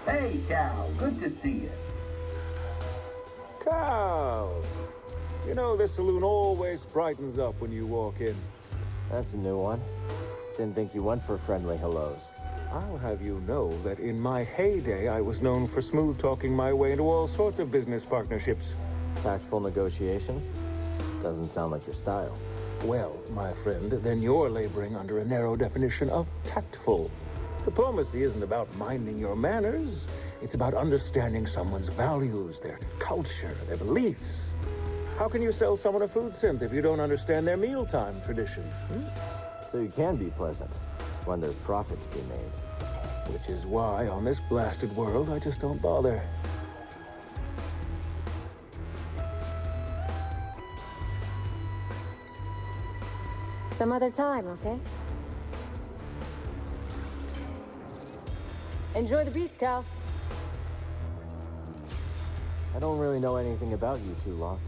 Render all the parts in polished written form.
Hey, Cal. Good to see you. Cal! You know, this saloon always brightens up when you walk in. That's a new one. Didn't think you went for friendly hellos. I'll have you know that in my heyday, I was known for smooth-talking my way into all sorts of business partnerships. Tactful negotiation? Doesn't sound like your style. Well, my friend, then you're laboring under a narrow definition of tactful. Diplomacy isn't about minding your manners. It's about understanding someone's values, their culture, their beliefs. How can you sell someone a food scent if you don't understand their mealtime traditions? So you can be pleasant when there's profit to be made. Which is why, on this blasted world, I just don't bother. Some other time, okay? Enjoy the beats, Cal. I don't really know anything about you two, Locked.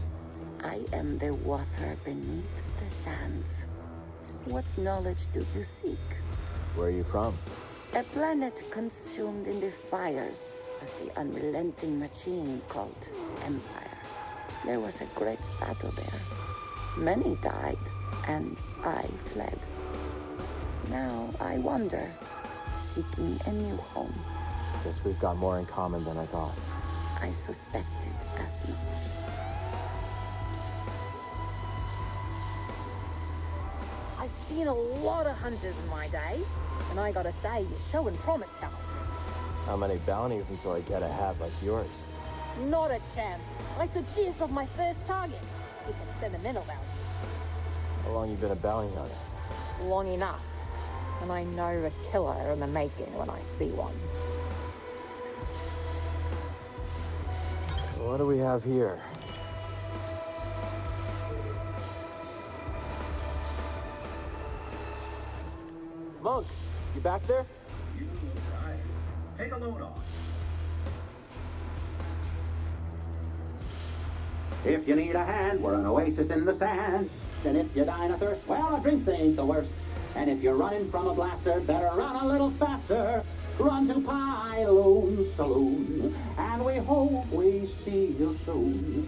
I am the water beneath the sands. What knowledge do you seek? Where are you from? A planet consumed in the fires of the unrelenting machine called Empire. There was a great battle there. Many died, and I fled. Now I wander, seeking a new home. Guess we've got more in common than I thought. I suspected as much. I've seen a lot of hunters in my day, and I gotta say, you're showing promise, Cal. How many bounties until I get a hat like yours? Not a chance. I took this off my first target. It's a sentimental value. How long you been a bounty hunter? Long enough. And I know a killer in the making when I see one. What do we have here? Monk, you back there? You right. Take a load off. If you need a hand, we're an oasis in the sand. And if you're dying of thirst, well, a drink ain't the worst. And if you're running from a blaster, better run a little faster. Run to Pylon Saloon, and we hope we see you soon.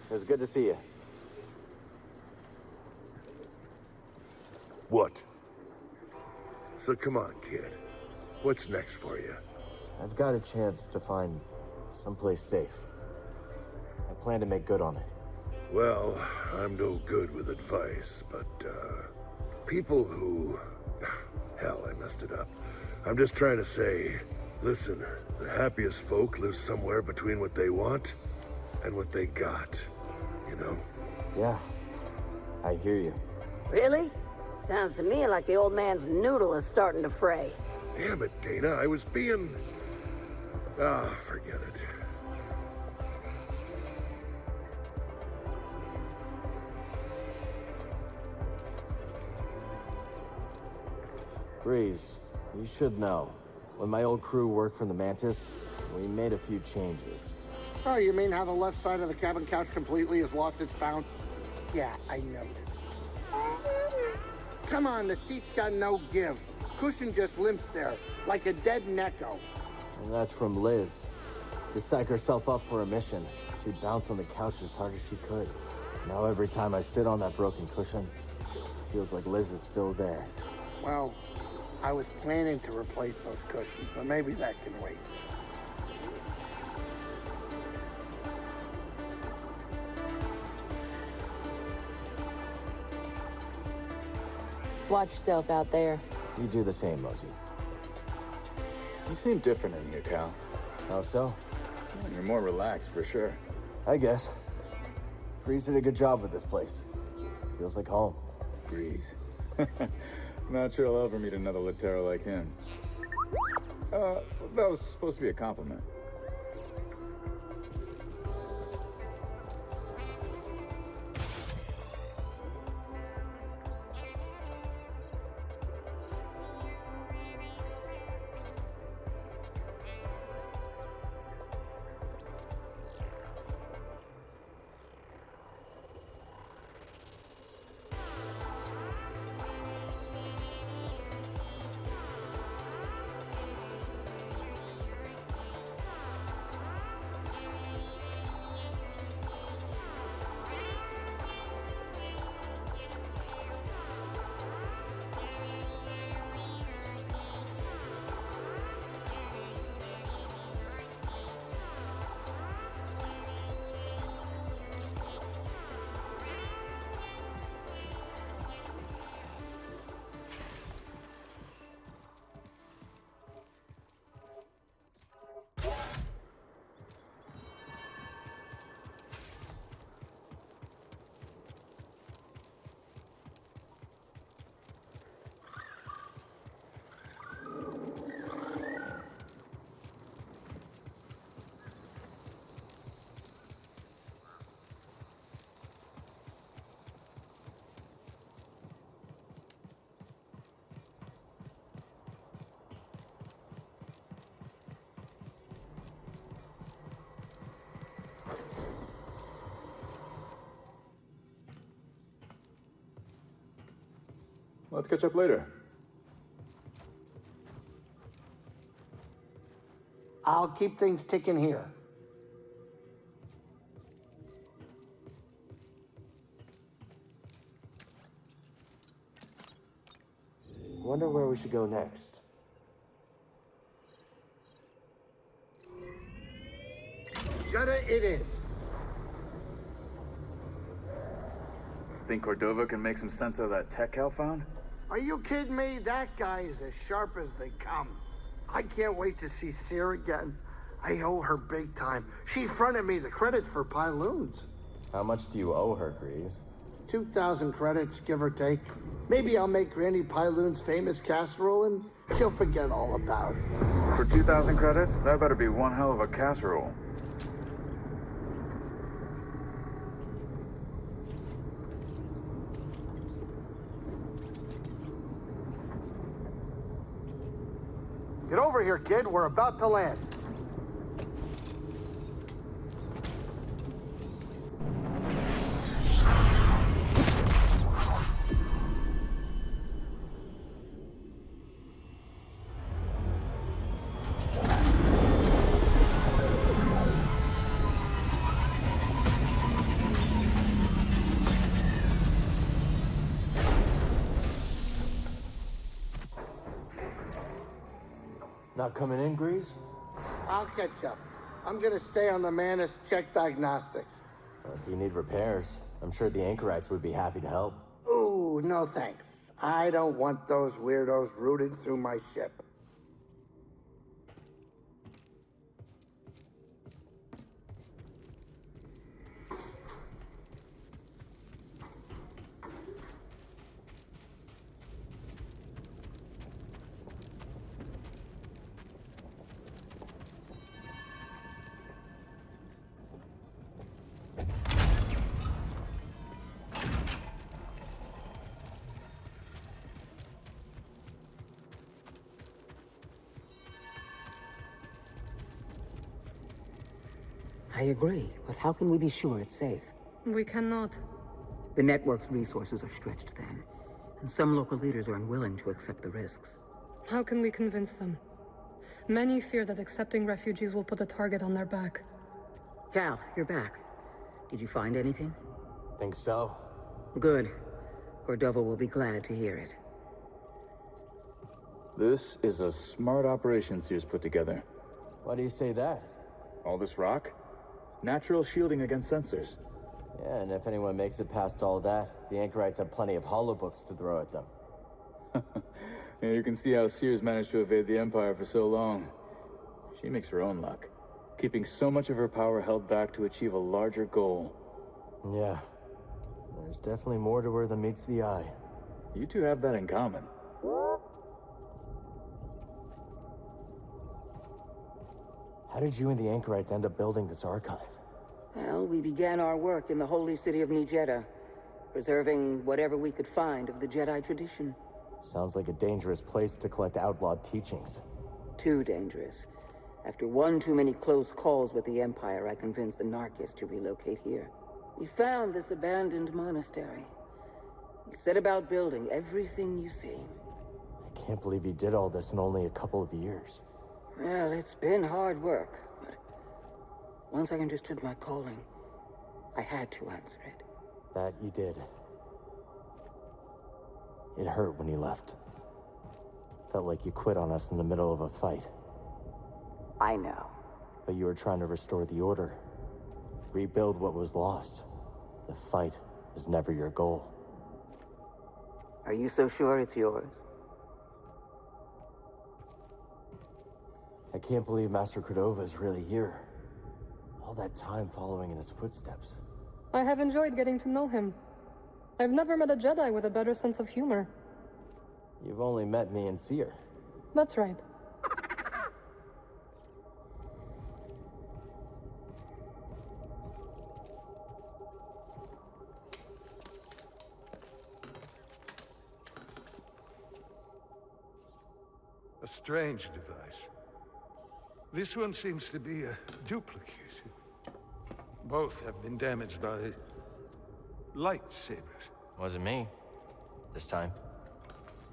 It was good to see you. What? So come on, kid. What's next for you? I've got a chance to find someplace safe. I plan to make good on it. Well, I'm no good with advice, but, people who... Hell, I messed it up. I'm just trying to say, listen, the happiest folk live somewhere between what they want and what they got, you know? Yeah, I hear you. Really? Sounds to me like the old man's noodle is starting to fray. Damn it, Dana, I was being... forget it. Breeze, you should know. When my old crew worked for the Mantis, we made a few changes. Oh, you mean how the left side of the cabin couch completely has lost its bounce? Yeah, I noticed. Come on, the seat's got no give. Cushion just limps there, like a dead Necco. And that's from Liz. To psych herself up for a mission, she'd bounce on the couch as hard as she could. Now every time I sit on that broken cushion, it feels like Liz is still there. Well, I was planning to replace those cushions, but maybe that can wait. Watch yourself out there. You do the same, Mosey. You seem different in here, Cal. How so? Well, you're more relaxed, for sure. I guess. Freeze did a good job with this place. Feels like home. Breeze. Not sure I'll ever meet another Latero like him. That was supposed to be a compliment. Let's catch up later. I'll keep things ticking here. Wonder where we should go next. Jedha it is. Think Cordova can make some sense of that tech Cal found? Are you kidding me? That guy is as sharp as they come. I can't wait to see Seer again. I owe her big time. She fronted me the credits for Pyloons. How much do you owe her, Grease? 2,000 credits, give or take. Maybe I'll make Granny Pyloon's famous casserole and she'll forget all about it. For 2,000 credits? That better be one hell of a casserole. Get over here, kid. We're about to land. Not coming in, Grease? I'll catch up. I'm gonna stay on the Manus, check diagnostics. If you need repairs, I'm sure the Anchorites would be happy to help. Ooh, no thanks. I don't want those weirdos rooted through my ship. I agree, but how can we be sure it's safe? We cannot. The network's resources are stretched thin, and some local leaders are unwilling to accept the risks. How can we convince them? Many fear that accepting refugees will put a target on their back. Cal, you're back. Did you find anything? Think so. Good. Cordova will be glad to hear it. This is a smart operation Seer's put together. Why do you say that? All this rock? Natural shielding against sensors. Yeah, and if anyone makes it past all that, the Anchorites have plenty of holobooks to throw at them. Yeah, you can see how Seer's managed to evade the Empire for so long. She makes her own luck, keeping so much of her power held back to achieve a larger goal. Yeah. There's definitely more to her than meets the eye. You two have that in common. How did you and the Anchorites end up building this archive? Well, we began our work in the holy city of Jedha, preserving whatever we could find of the Jedi tradition. Sounds like a dangerous place to collect outlawed teachings. Too dangerous. After one too many close calls with the Empire, I convinced the Narcus to relocate here. We found this abandoned monastery. We set about building everything you see. I can't believe you did all this in only a couple of years. Well, it's been hard work, but once I understood my calling, I had to answer it. That you did. It hurt when you left. Felt like you quit on us in the middle of a fight. I know. But you were trying to restore the Order. Rebuild what was lost. The fight was never your goal. Are you so sure it's yours? I can't believe Master Cordova is really here. All that time following in his footsteps. I have enjoyed getting to know him. I've never met a Jedi with a better sense of humor. You've only met me and Seer. That's right. A strange device. This one seems to be a duplicate. Both have been damaged by lightsabers. Wasn't me. This time.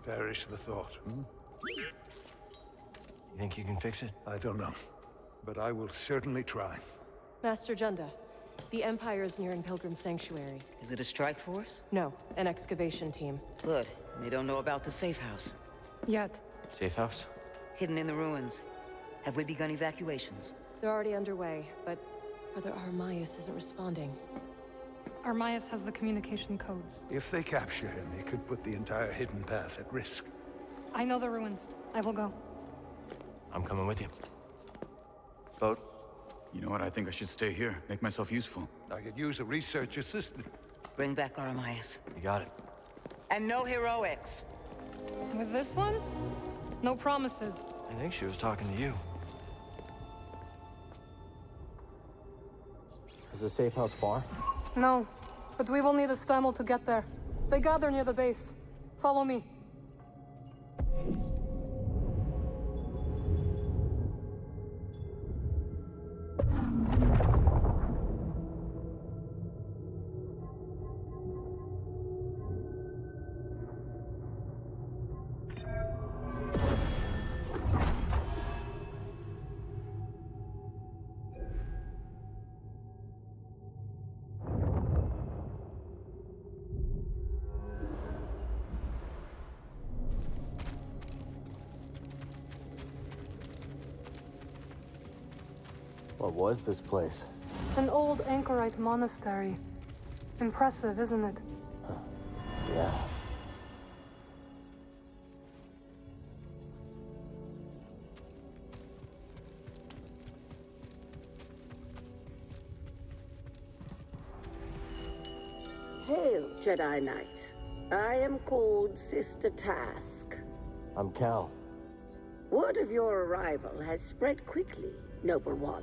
Perish the thought. You think you can fix it? I don't know. But I will certainly try. Master Jedha, the Empire is nearing Pilgrim Sanctuary. Is it a strike force? No, an excavation team. Good. They don't know about the safe house. Yet. Safe house? Hidden in the ruins. Have we begun evacuations? They're already underway, but Brother Armias isn't responding. Armias has the communication codes. If they capture him, they could put the entire hidden path at risk. I know the ruins. I will go. I'm coming with you. Boat? You know what? I think I should stay here. Make myself useful. I could use a research assistant. Bring back Armias. You got it. And no heroics. With this one? No promises. I think she was talking to you. Is the safe house far? No, but we will need a spammel to get there. They gather near the base. Follow me. What was this place? An old Anchorite monastery. Impressive, isn't it? Yeah. Hail, Jedi Knight. I am called Sister Task. I'm Cal. Word of your arrival has spread quickly, Noble One.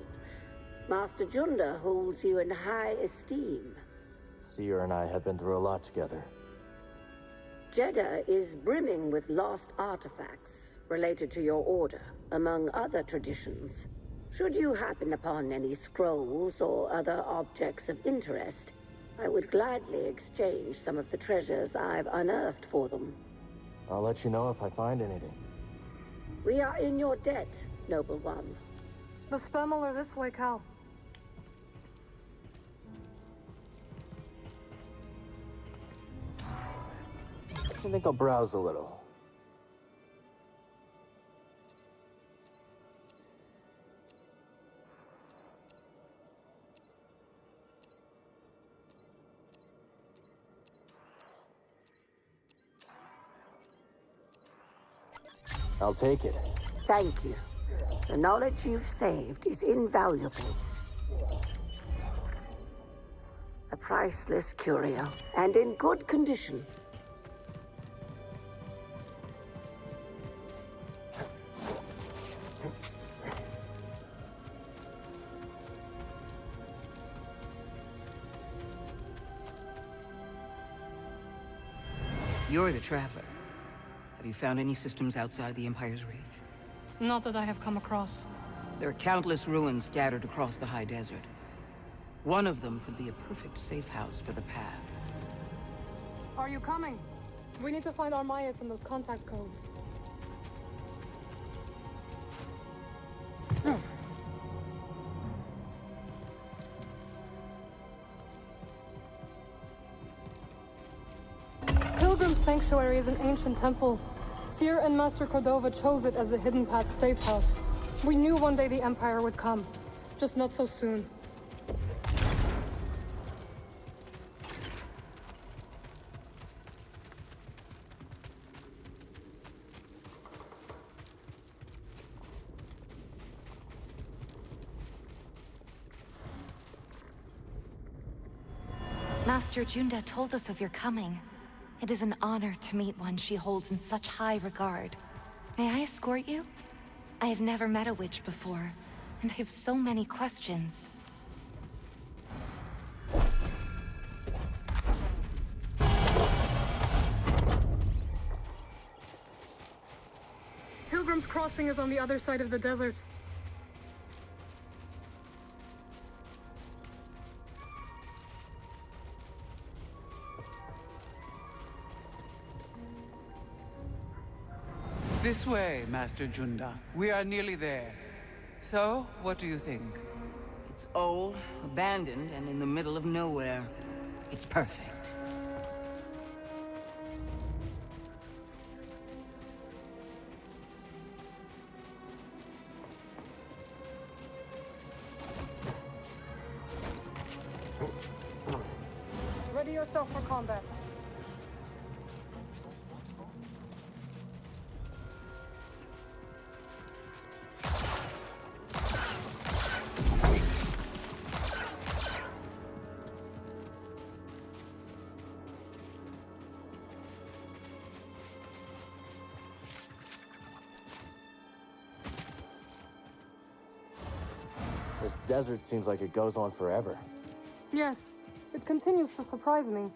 Master Junda holds you in high esteem. Seer and I have been through a lot together. Jedha is brimming with lost artifacts related to your order, among other traditions. Should you happen upon any scrolls or other objects of interest, I would gladly exchange some of the treasures I've unearthed for them. I'll let you know if I find anything. We are in your debt, Noble One. The spammel are this way, Cal. I think I'll browse a little. I'll take it. Thank you. The knowledge you've saved is invaluable. A priceless curio, and in good condition. You're the traveler. Have you found any systems outside the Empire's reach? Not that I have come across. There are countless ruins scattered across the high desert. One of them could be a perfect safe house for the path. Are you coming? We need to find Armias and those contact codes. Pilgrim Sanctuary is an ancient temple. Seer and Master Cordova chose it as the Hidden Path's safe house. We knew one day the Empire would come, just not so soon. Master Junda told us of your coming. It is an honor to meet one she holds in such high regard. May I escort you? I have never met a witch before, and I have so many questions. Pilgrim's Crossing is on the other side of the desert. This way, Master Junda. We are nearly there. So, what do you think? It's old, abandoned, and in the middle of nowhere. It's perfect. Ready yourself for combat. This desert seems like it goes on forever. Yes, it continues to surprise me.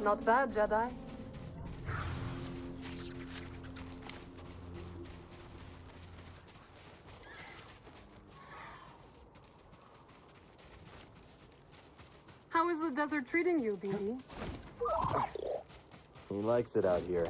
Not bad, Jedi. How is the desert treating you, BD? He likes it out here.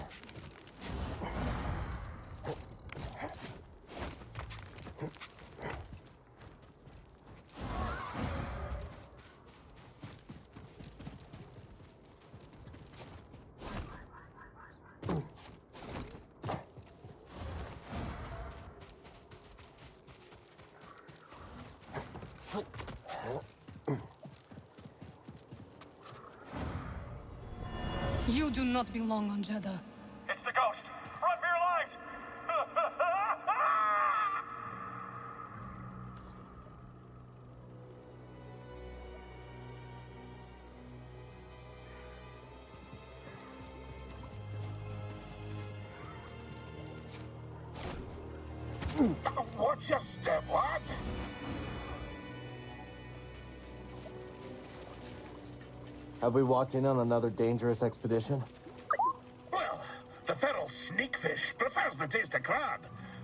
You do not belong on Jedha. It's the ghost! Run for your lives! Watch your step, lad! Have we walked in on another dangerous expedition? Well, the feral sneakfish prefers the taste of crab,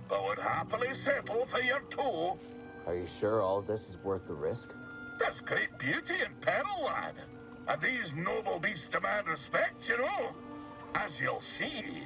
but would happily settle for your toe. Are you sure all this is worth the risk? There's great beauty in peril, lad. And these noble beasts demand respect, you know. As you'll see.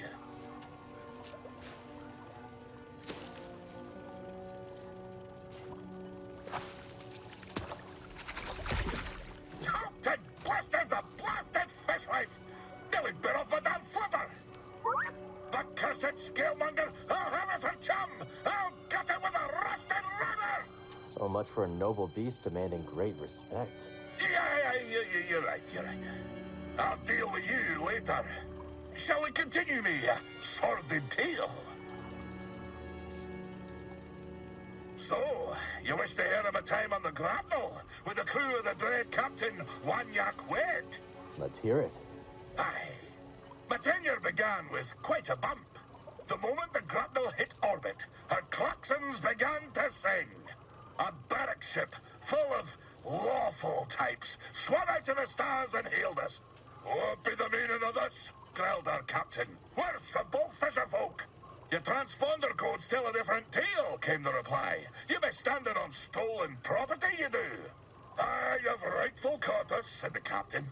for a noble beast demanding great respect. You're right. I'll deal with you later. Shall we continue me sordid tale? So, you wish to hear of a time on the grapple with the crew of the dread Captain Wanyak Wed? Let's hear it. Aye. My tenure began with quite a bump. The moment the grapnel hit orbit, her klaxons began to sing. A barrack ship full of lawful types swung out to the stars and hailed us. What be the meaning of this? Growled our captain. We're simple fisherfolk. Your transponder codes tell a different tale, came the reply. You be standing on stolen property, you do. Aye, you've rightful caught us, said the captain.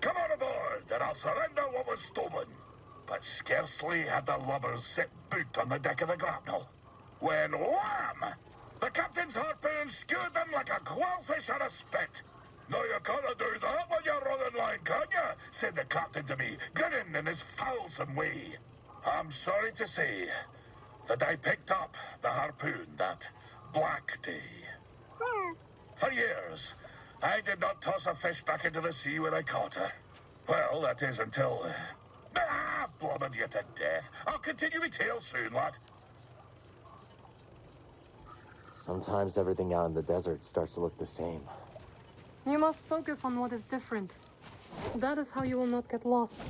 Come on aboard, and I'll surrender what was stolen. But scarcely had the lubbers set boot on the deck of the grapnel, when wham! The captain's harpoon skewed them like a quillfish on a spit. No, you can't do that when you're running line, can you? Said the captain to me, grinning in his foulsome way. I'm sorry to say that I picked up the harpoon that black day. For years, I did not toss a fish back into the sea when I caught her. Well, that is until... blubbered you to death. I'll continue my tale soon, lad. Sometimes everything out in the desert starts to look the same. You must focus on what is different. That is how you will not get lost.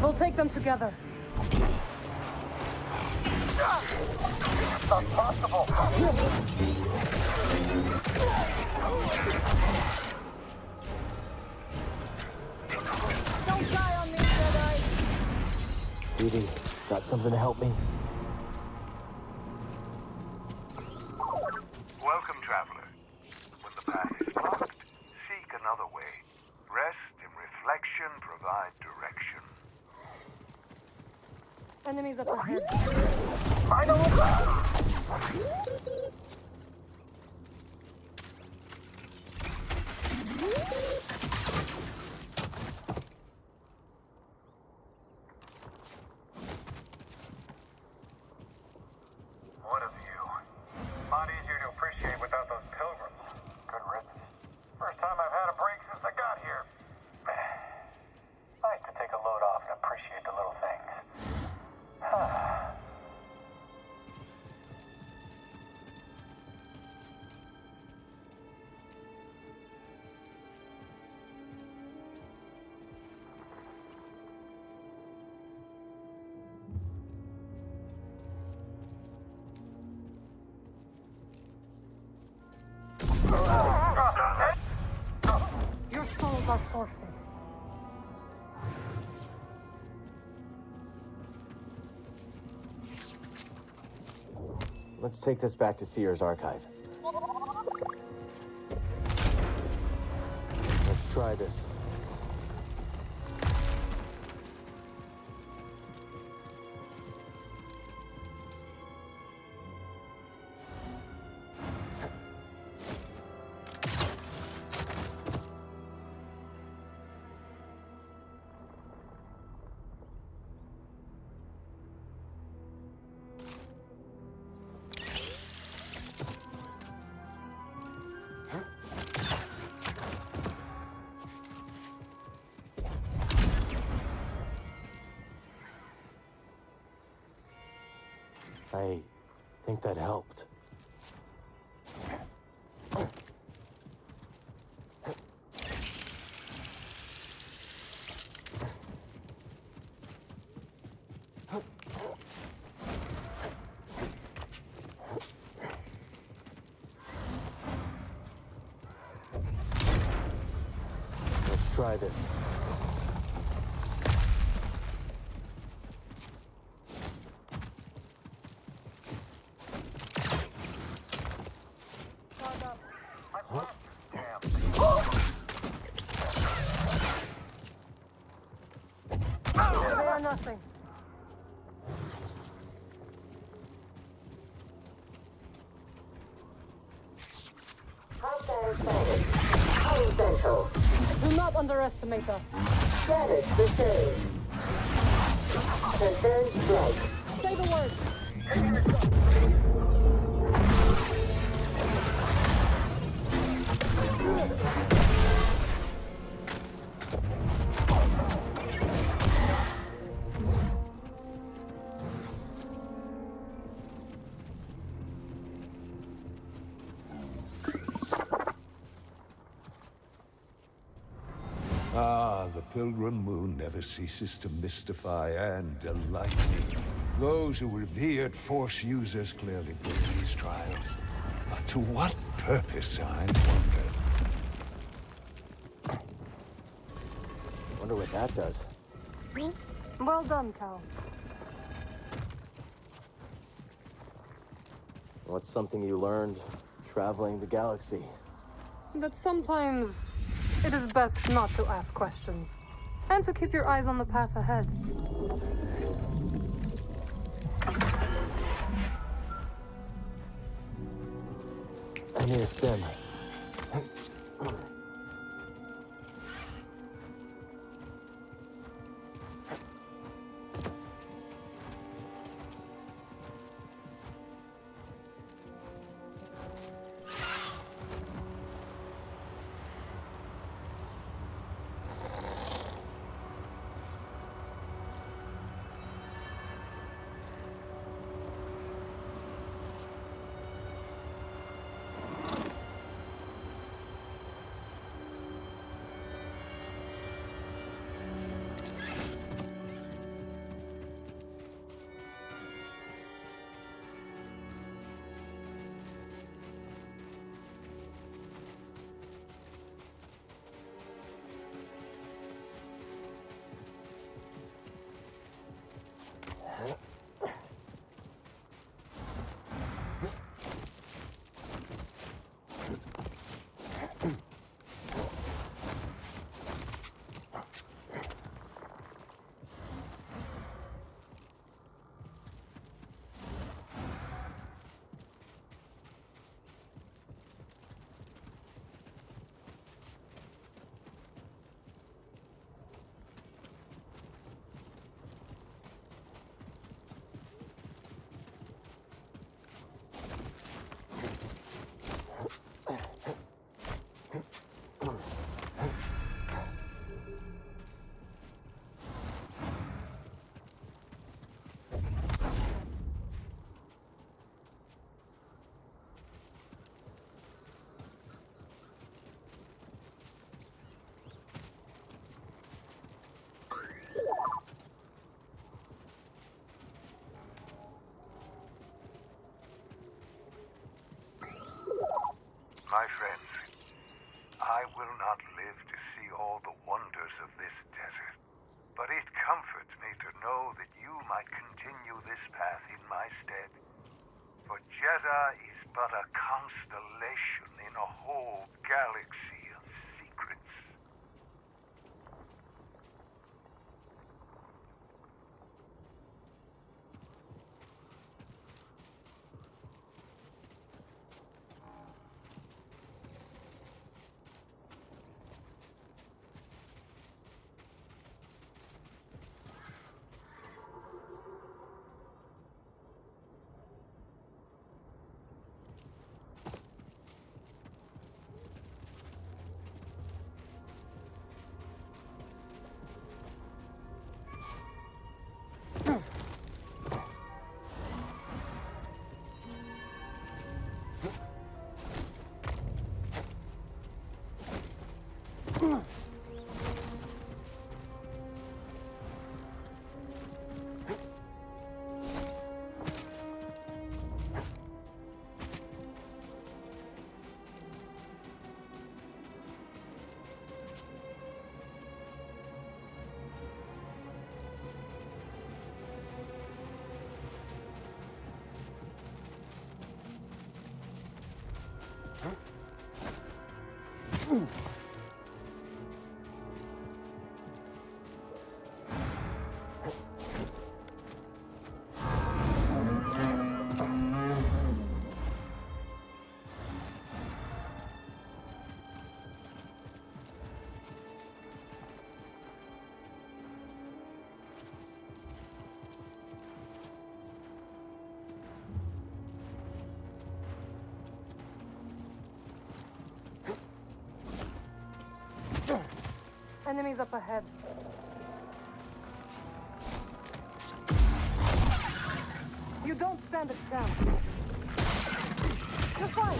We'll take them together. It's not possible. Don't die on me, Jedi! Pili, got something to help me? Welcome, traveler. When the path is blocked, seek another way. Rest and reflection provide direction. Enemies up ahead. I know what's up. What a view. A lot easier to appreciate without those pilgrims. Good riddance. First time I've had a break since I got here. Nice to take a load off and appreciate the little things. Your souls are forfeit. Let's take this back to Seer's archive. Let's try this. I think that helped. Let's try this. They are nothing. Essential. Do not underestimate us. Damage the surge. Confirm strike. Say the word. Ah, the pilgrim moon never ceases to mystify and delight me. Those who revered Force users clearly bring these trials. But to what purpose, I wonder? Wonder what that does. Well done, Cal. What's something you learned traveling the galaxy? That sometimes it is best not to ask questions, and to keep your eyes on the path ahead. I need a stem. My friends, I will not live to see all the wonders of this desert, but it comforts me to know that you might continue this path in my stead. For Jedha is but a constellation in a whole galaxy of secrets. Enemies up ahead. You don't stand a chance. You're fine.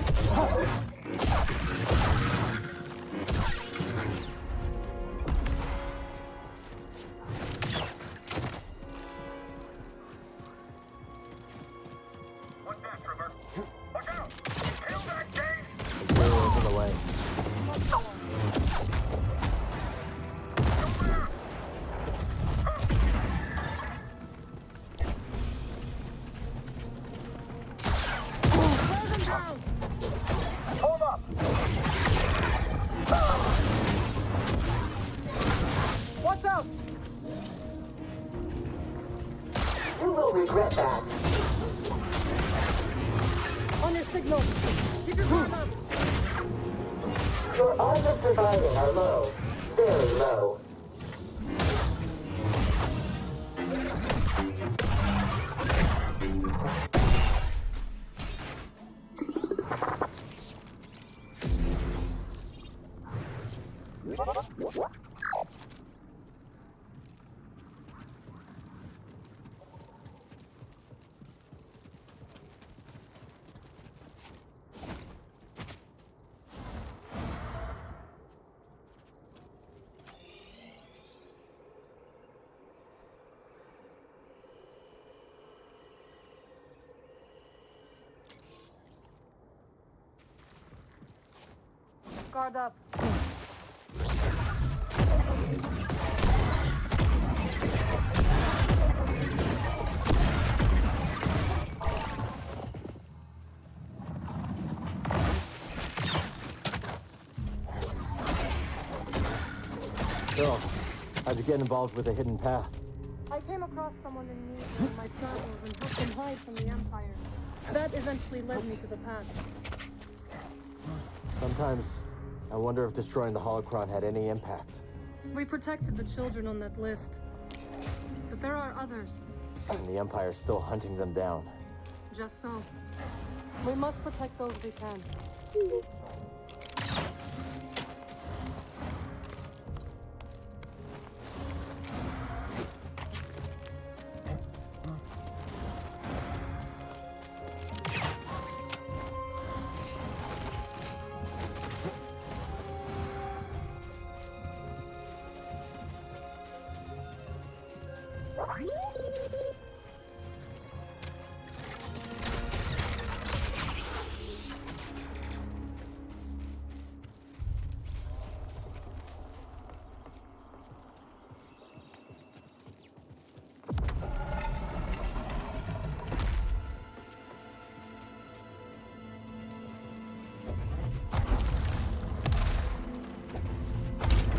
Regret that. On your signal. Keep your guard up. Your odds of surviving are low. Very low. Guard up. So, how'd you get involved with a hidden path? I came across someone in need during my travels and helped them hide from the Empire. That eventually led me to the path. Sometimes, I wonder if destroying the holocron had any impact. We protected the children on that list. But there are others. And the Empire's still hunting them down. Just so. We must protect those we can.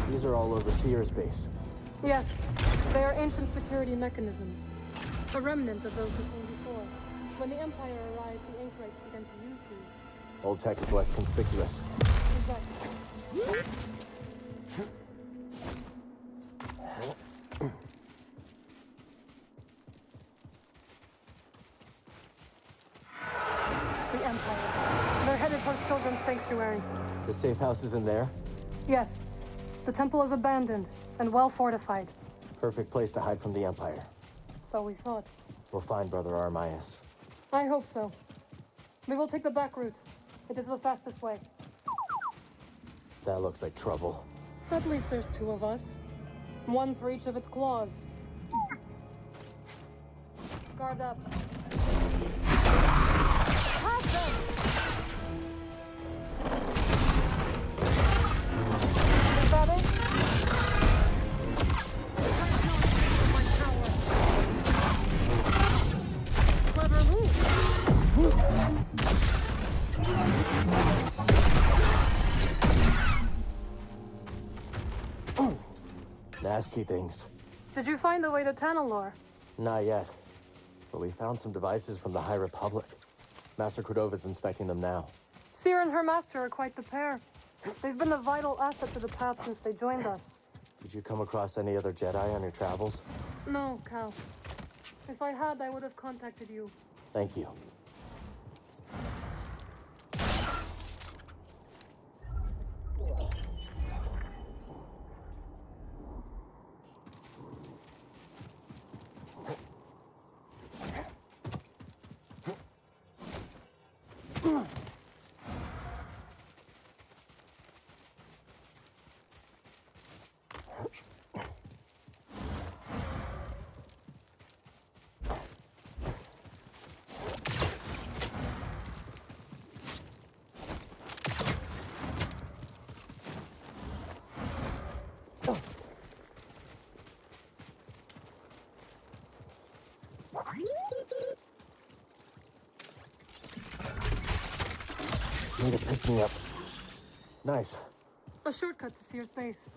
These are all over Seer's base. Yes, they are ancient security mechanisms. A remnant of those who came before. When the Empire arrived, the Anchorites began to use these. Old tech is less conspicuous. Exactly. The Empire. They're headed towards Pilgrim's Sanctuary. The safe house is in there? Yes. The temple is abandoned and well fortified. Perfect place to hide from the Empire. So we thought. We'll find Brother Armias. I hope so. We will take the back route. It is the fastest way. That looks like trouble. At least there's two of us. One for each of its claws. Guard up. Have them! Is that it? Clever move. nasty things. Did you find the way to Tanalor? Not yet. But we found some devices from the High Republic. Master Cordova's inspecting them now. Seer and her master are quite the pair. They've been a vital asset to the path since they joined us. Did you come across any other Jedi on your travels? No, Cal. If I had, I would have contacted you. Thank you. Need to pick me up. Nice. A shortcut to Seer's base.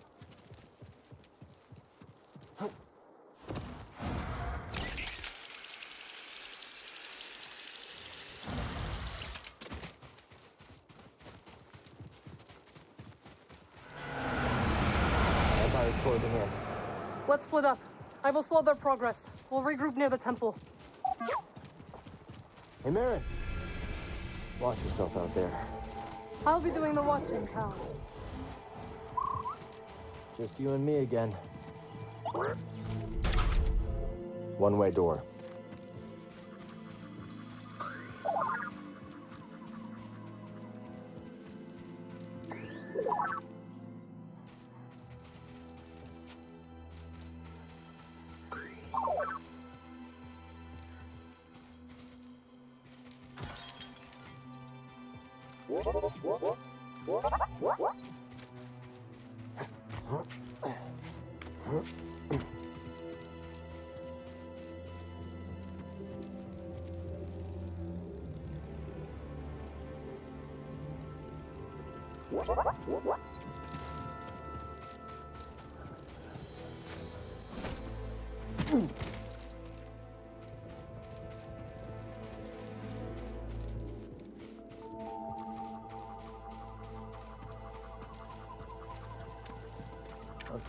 Empire's closing in. Let's split up. I will slow their progress. We'll regroup near the temple. Hey, Marin. Watch yourself out there. I'll be doing the watching, Cal. Just you and me again. One-way door.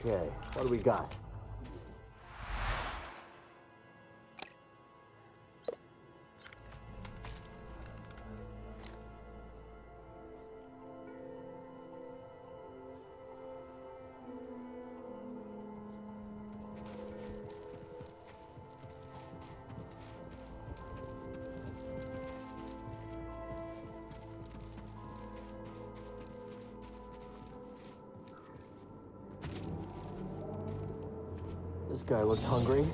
Okay, what do we got? This guy looks hungry.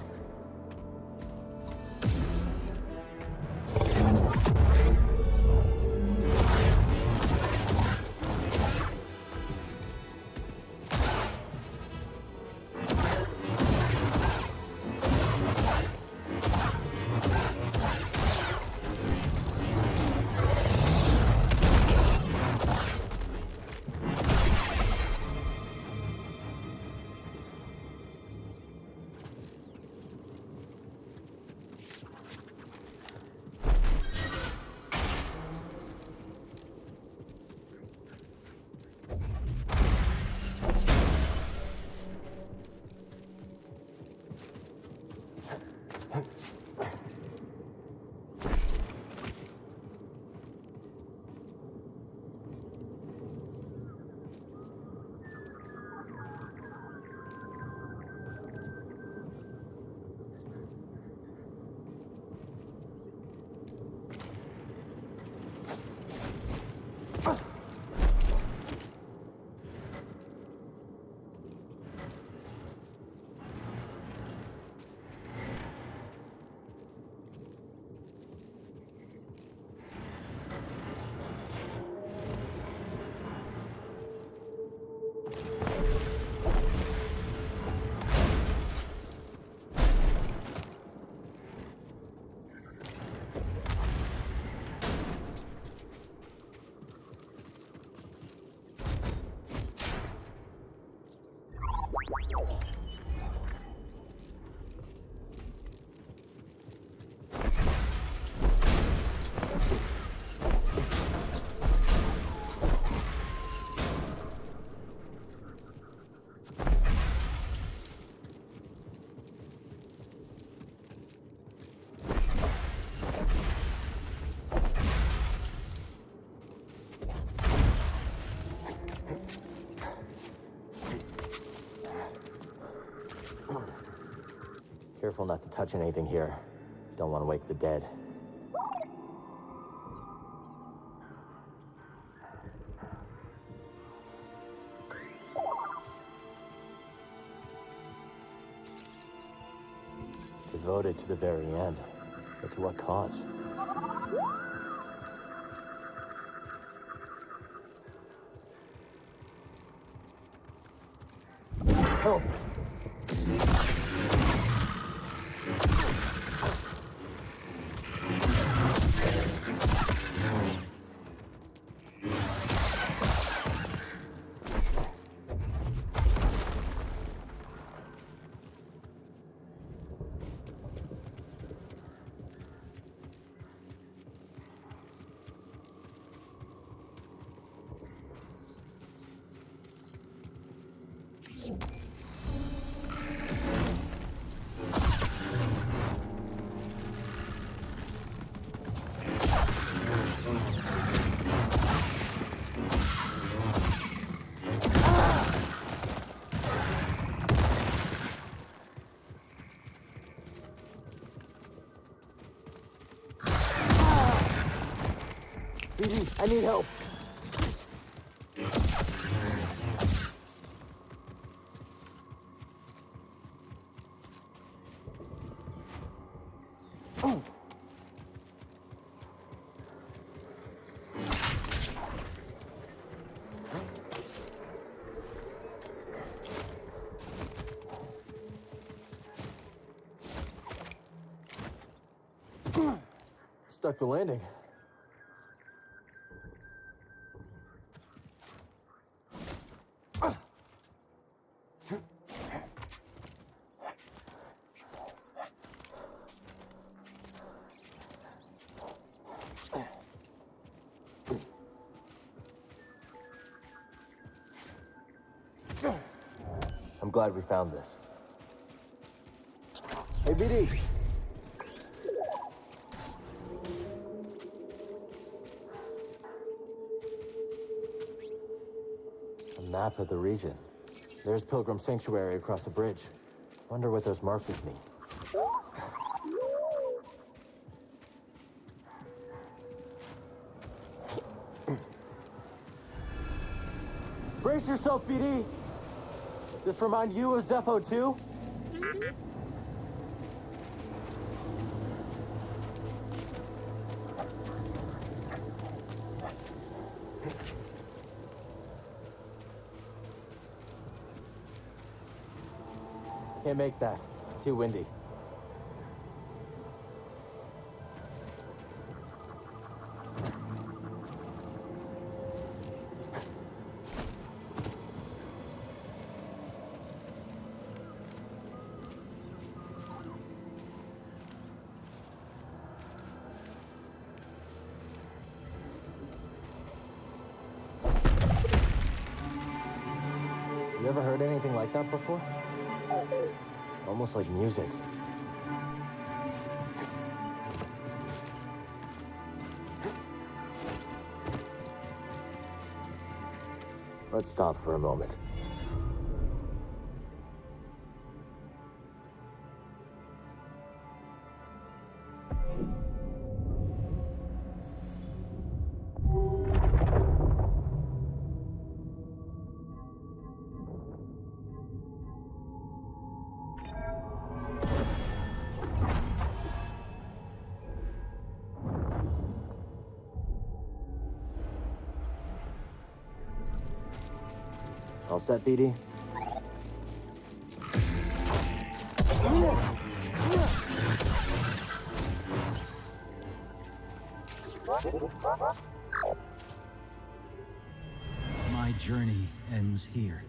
careful not to touch anything here. Don't want to wake the dead. Devoted to the very end. But to what cause? Help! I need help. Stuck the landing. I'm glad we found this. Hey, BD! A map of the region. There's Pilgrim Sanctuary across the bridge. Wonder what those markers mean. Brace yourself, BD! This remind you of Zepho too? Can't make that. Too windy. You ever heard anything like that before? Almost like music. Let's stop for a moment. All set, BD? My journey ends here.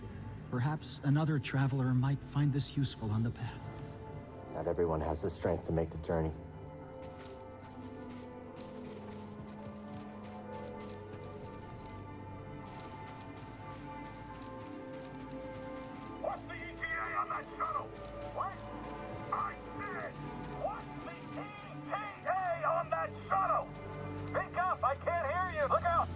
Perhaps another traveler might find this useful on the path. Not everyone has the strength to make the journey. What's the ETA on that shuttle? What? I said, what's the ETA on that shuttle? Speak up, I can't hear you. Look out.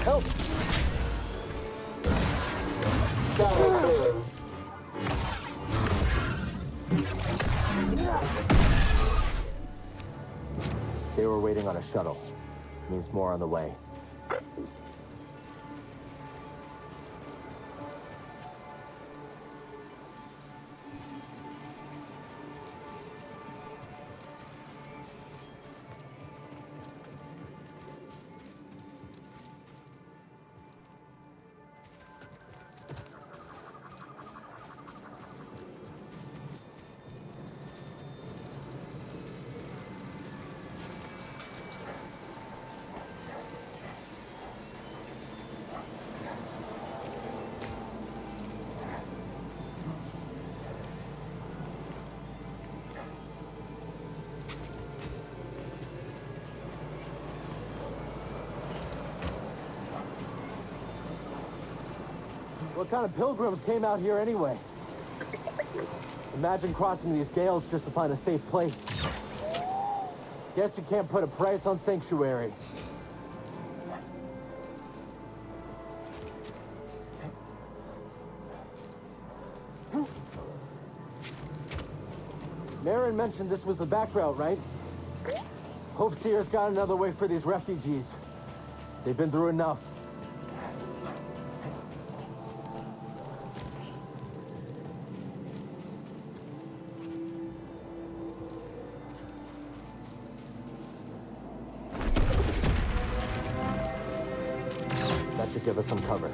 Help! They were waiting on a shuttle. Means more on the way. What kind of pilgrims came out here anyway? Imagine crossing these gales just to find a safe place. Guess you can't put a price on sanctuary. Marin mentioned this was the back route, right? Hope Seer's got another way for these refugees. They've been through enough. That should give us some cover.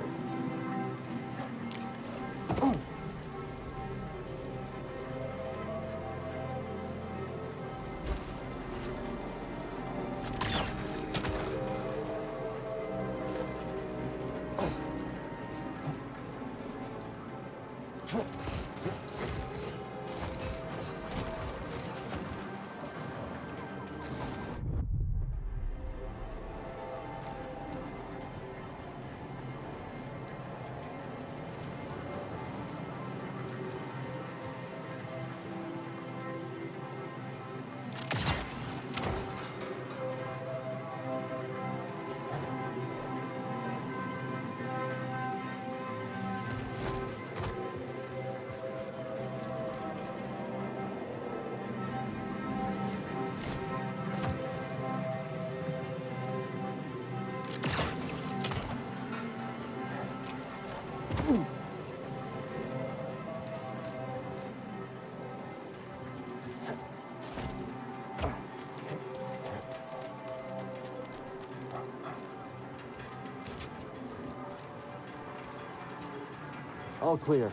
All clear.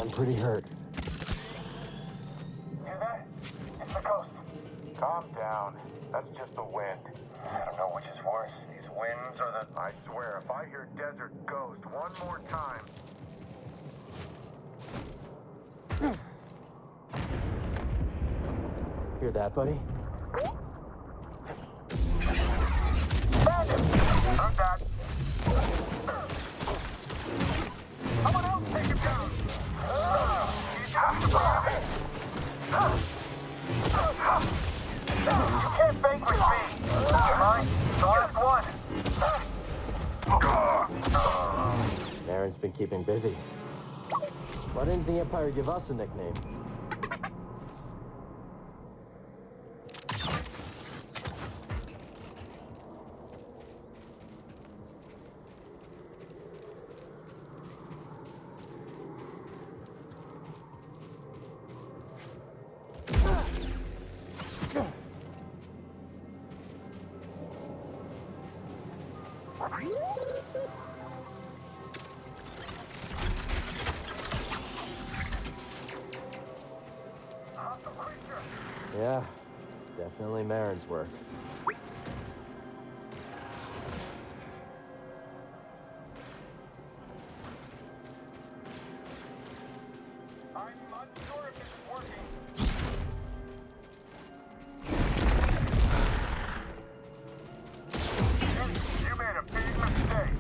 I'm pretty hurt. Hear that? It's the coast. Calm down. That's just the wind. I don't know which is worse, these winds or the... I swear, if I hear Desert Ghost one more time... Hear that, buddy? Bandit! Heard that. Someone else take him down! You can't vanquish me! You're mine. The last one! Marin's been keeping busy. Why didn't the Empire give us a nickname? Yeah, definitely Marin's work. unsure if this is working. You made a big mistake.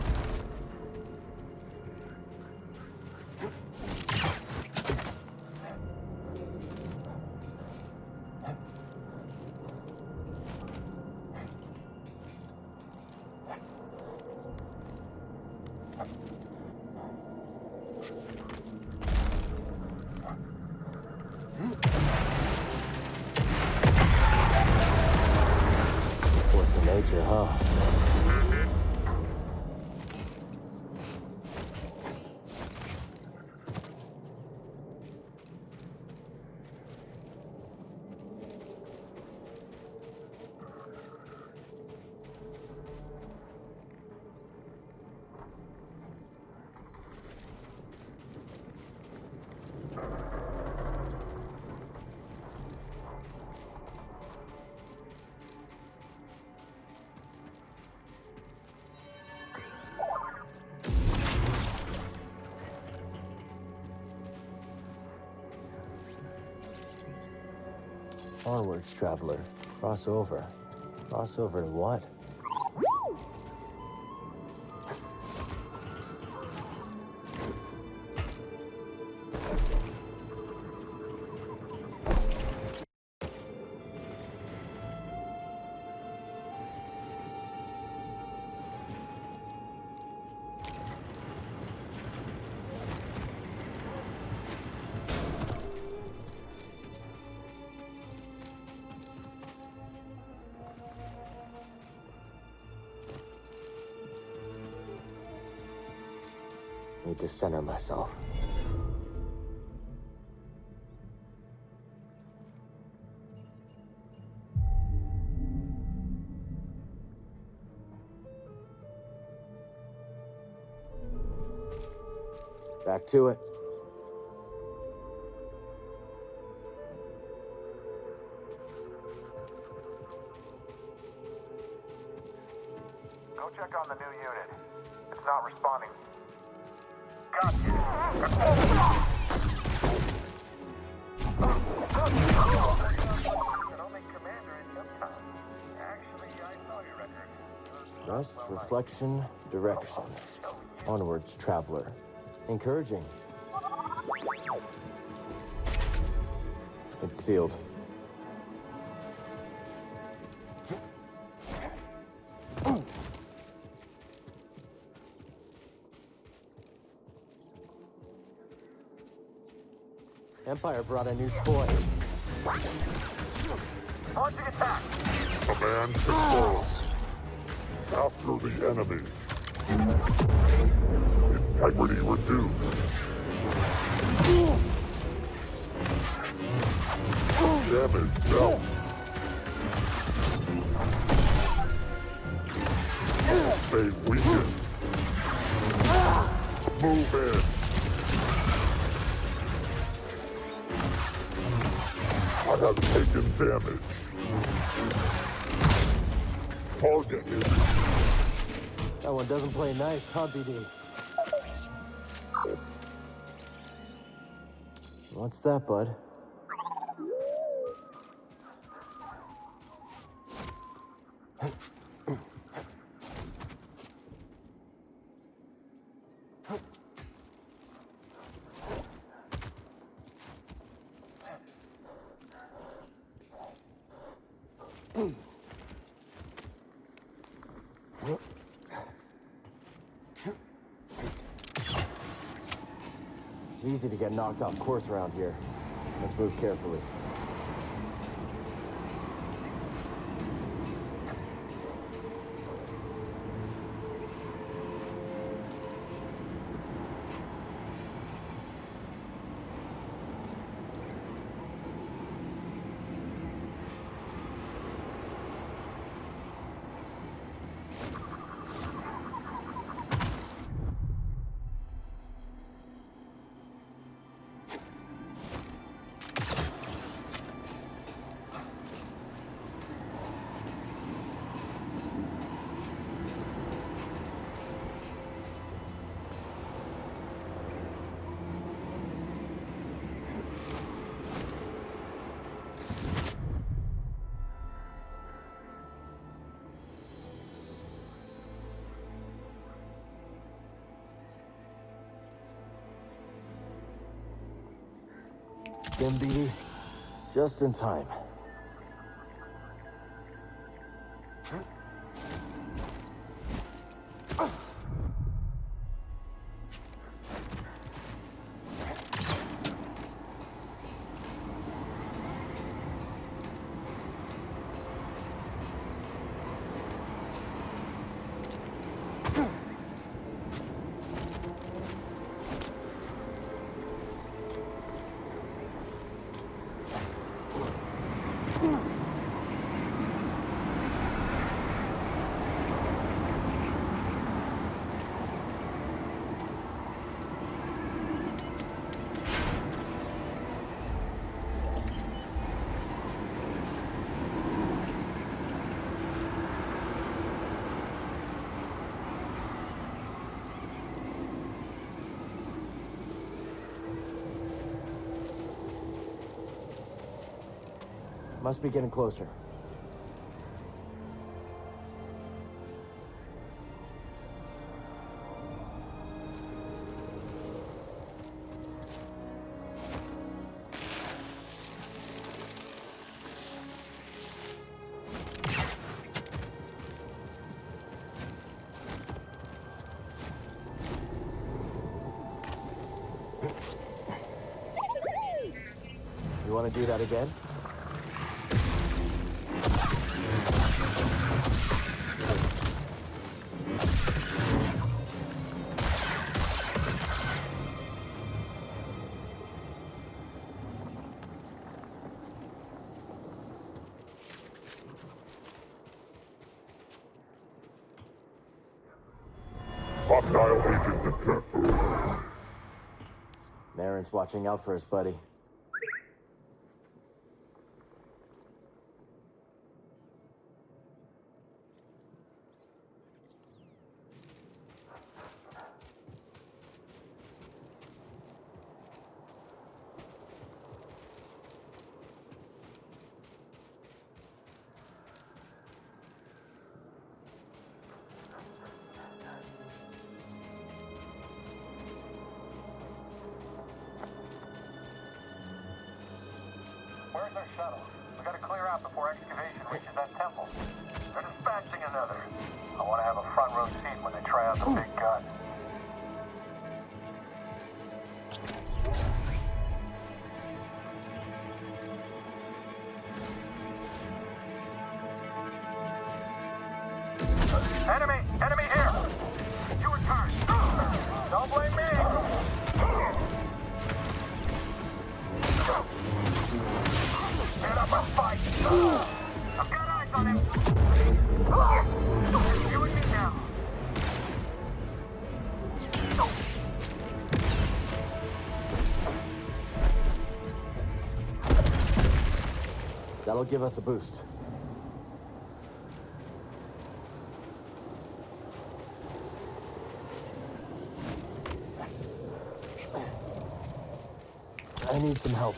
Force of nature, huh? Onwards, traveler. Cross over. Cross over to what? Need to center myself. Back to it. Go check on the new unit. It's not responding. Rest, reflection, direction. Onwards, traveler. Encouraging. It's sealed. Empire brought a new toy. Launching attack! Command confirmed. After the enemy. Integrity reduced. Damage dealt. Stay weakened. Move in. I have taken damage. Target is... That one doesn't play nice, huh, BD? What's that, bud? It's easy to get knocked off course around here. Let's move carefully. skin, BD. Just in time. Must be getting closer. You want to do that again? Hostile agent detected. Marin's watching out for us, buddy. Where's our shuttle? We gotta clear out before excavation reaches that temple. They're dispatching another. I want to have a front row seat when they try out the big gun. Enemy! Enemy here! Your turn! Don't blame me! Get up and fight! I've got eyes on him! It's you and me now! That'll give us a boost. I need some help.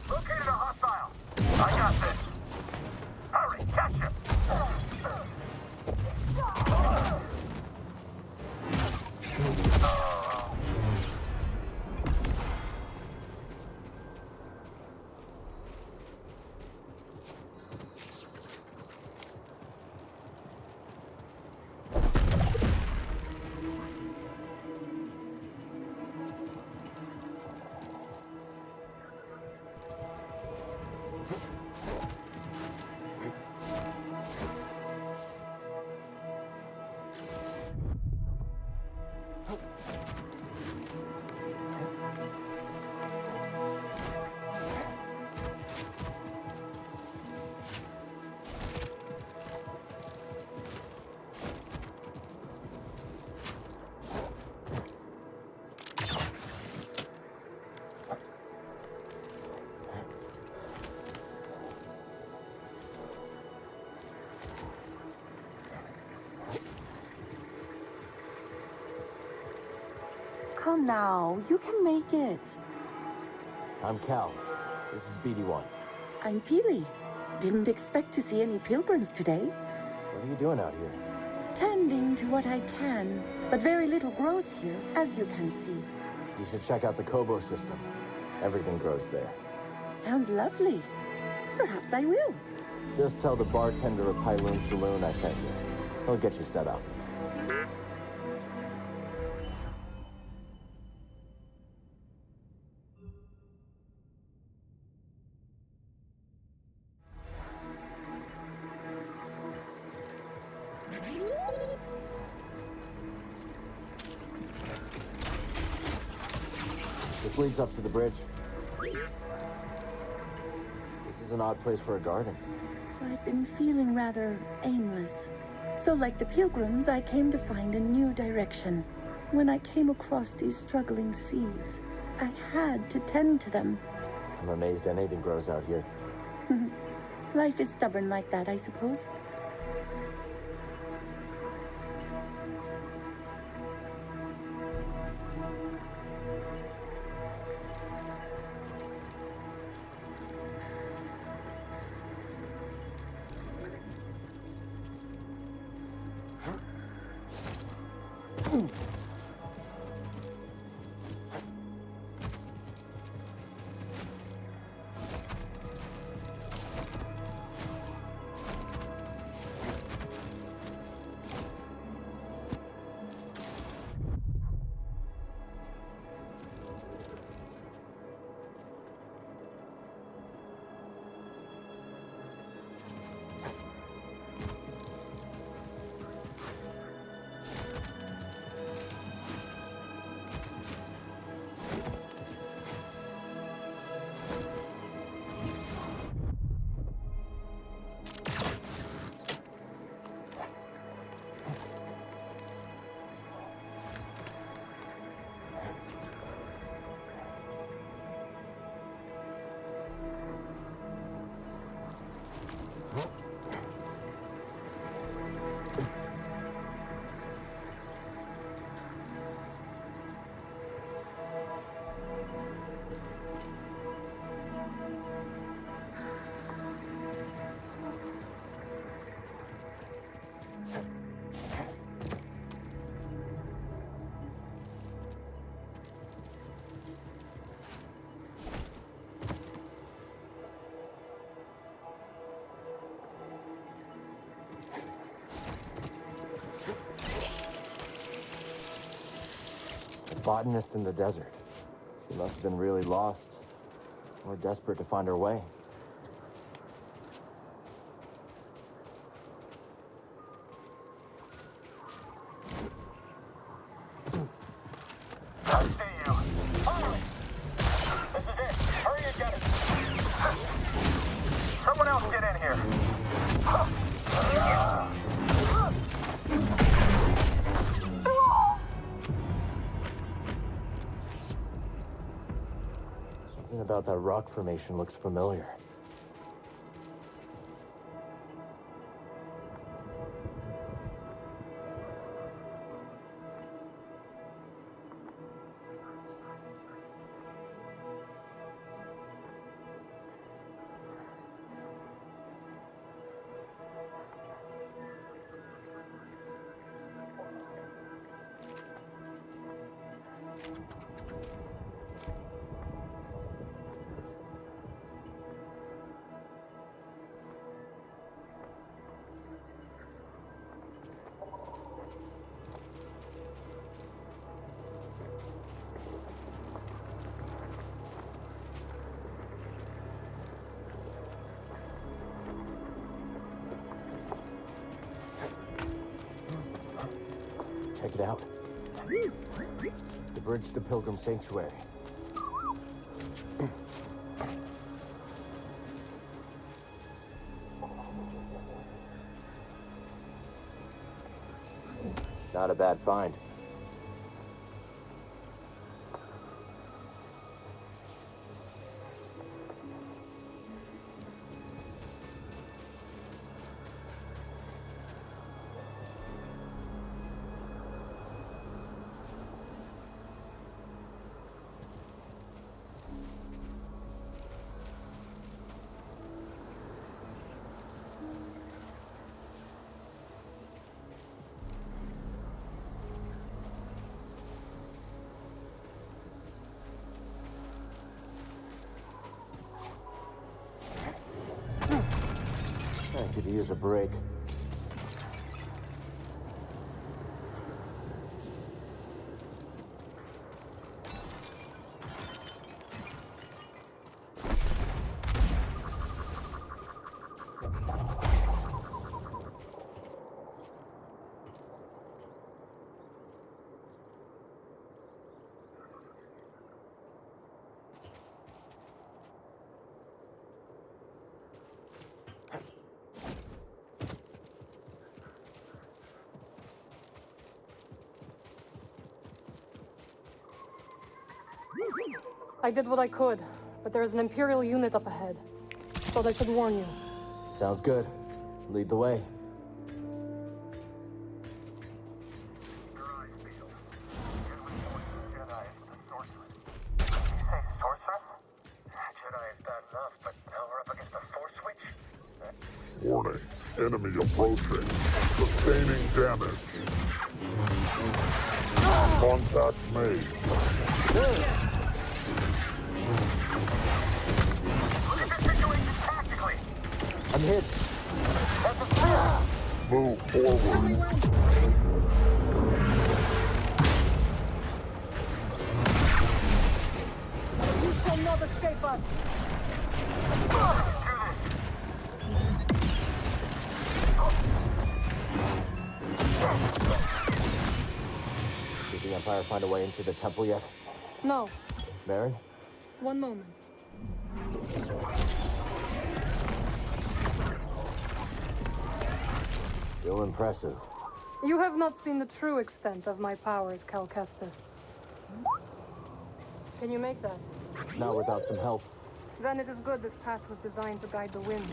Located a hostile. I got this. Hurry, catch him. Come now, you can make it. I'm Cal. This is BD1. I'm Pili. Didn't expect to see any pilgrims today. What are you doing out here? Tending to what I can, but very little grows here, as you can see. You should check out the Kobo system. Everything grows there. Sounds lovely. Perhaps I will. Just tell the bartender at Pyloon Saloon I sent you. He'll get you set up. This leads up to the bridge. This is an odd place for a garden. I've been feeling rather aimless. So like the pilgrims, I came to find a new direction. When I came across these struggling seeds, I had to tend to them. I'm amazed anything grows out here. Life is stubborn like that, I suppose. Botanist in the desert. She must have been really lost, or desperate to find her way. I see you. Finally! This is it. Hurry and get it. Someone else get in here. Something about that rock formation looks familiar. Check it out. The bridge to Pilgrim Sanctuary. Not a bad find. could use a break. I did what I could, but there is an Imperial unit up ahead. Thought I should warn you. Sounds good. Lead the way. Your eyes peeled. Here we go with the Jedi and the sorceress. Did you say sorceress? Jedi is bad enough, but now we're up against a force switch? Warning. Enemy approaching. Sustaining damage. Contact made. Look at the situation tactically. I'm hit. Move forward. You shall not escape us! Did the Empire find a way into the temple yet? No. Baron? One moment. Still impressive. You have not seen the true extent of my powers, Cal Kestis. Can you make that? Not without some help. Then it is good this path was designed to guide the winds.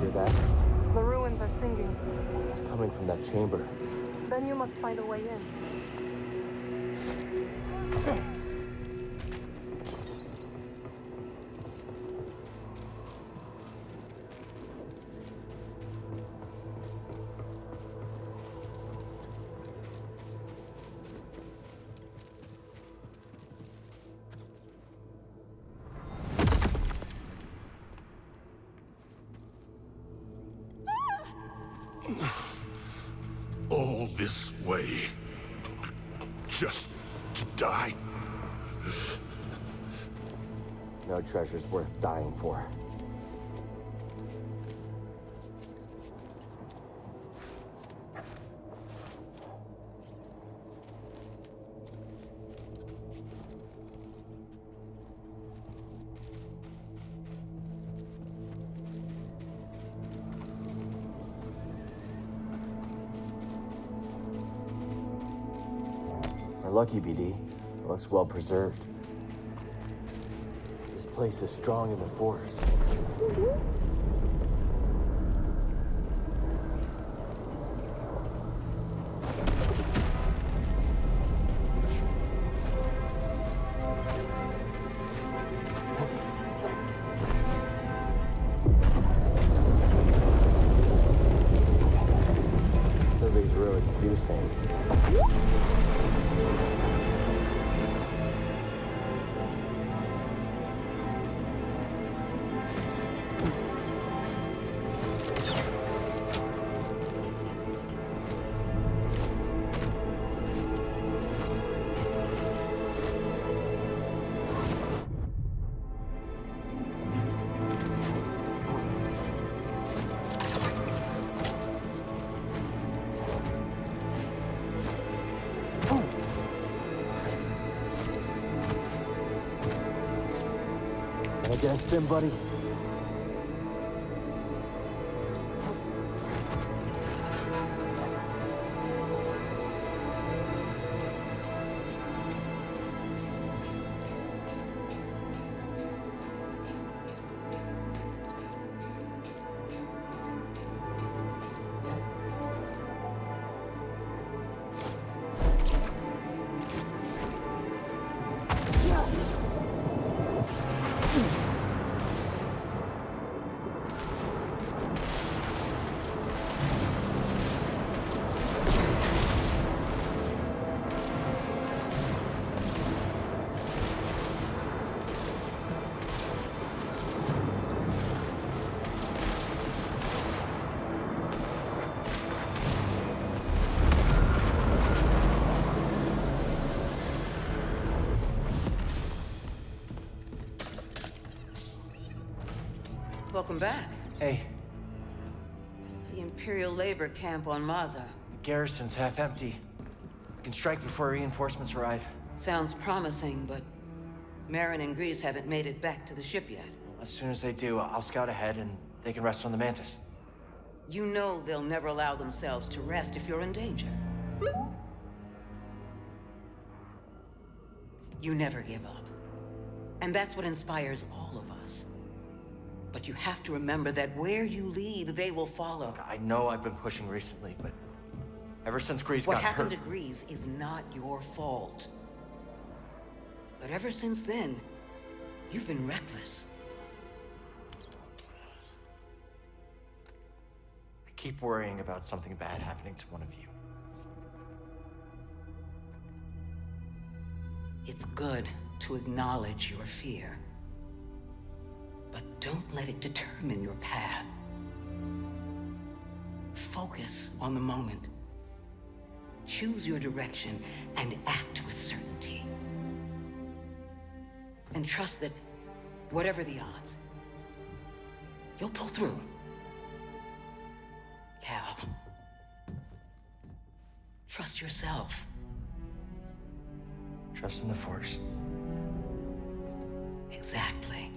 Hear that? The ruins are singing. It's coming from that chamber. Then you must find a way in. All this way. Just to die? No treasure's worth dying for. We're lucky, BD. It looks well preserved. This place is strong in the Force. So these ruins do sink. Against him, buddy. Welcome back. Hey, The Imperial labor camp on Maza. the garrison's half empty. We can strike before reinforcements arrive. Sounds promising, but Marin and Grease haven't made it back to the ship yet. As soon as they do, I'll scout ahead and they can rest on the Mantis. You know they'll never allow themselves to rest if you're in danger. You never give up. And that's what inspires all of us. But you have to remember that where you lead, they will follow. Look, I know I've been pushing recently, but ever since Grease What got hurt... happened to Grease is not your fault. But ever since then, you've been reckless. I keep worrying about something bad happening to one of you. It's good to acknowledge your fear. But don't let it determine your path. Focus on the moment. Choose your direction and act with certainty. And trust that, whatever the odds, you'll pull through. Cal, trust yourself. Trust in the Force. Exactly.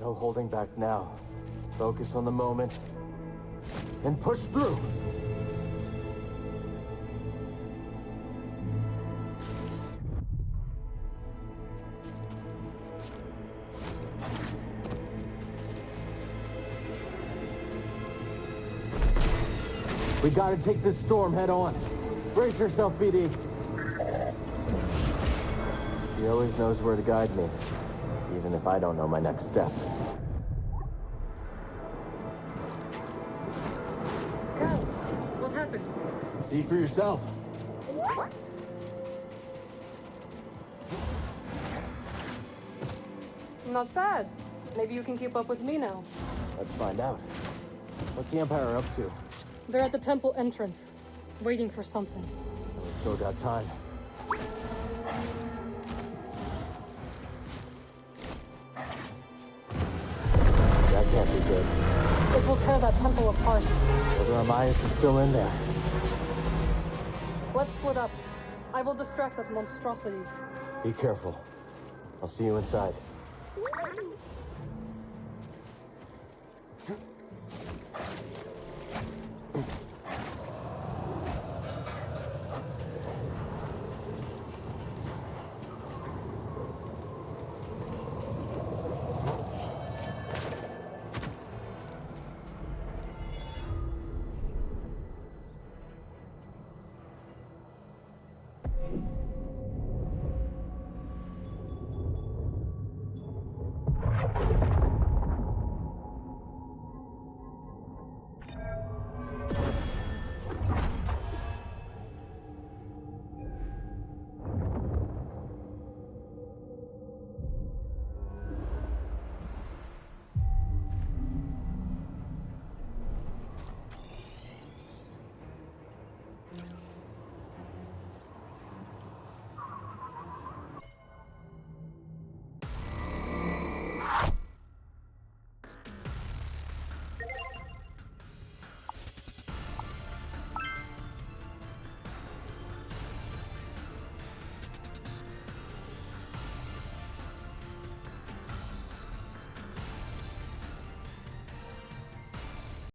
No holding back now. Focus on the moment and push through. We gotta take this storm head on. Brace yourself, BD. She always knows where to guide me, even if I don't know my next step. Cal, what happened? See for yourself. Not bad. Maybe you can keep up with me now. Let's find out. What's the Empire up to? They're at the temple entrance, waiting for something. We still got time. That can't be good. It will tear that temple apart. Whether Amias is still in there. Let's split up. I will distract that monstrosity. Be careful. I'll see you inside.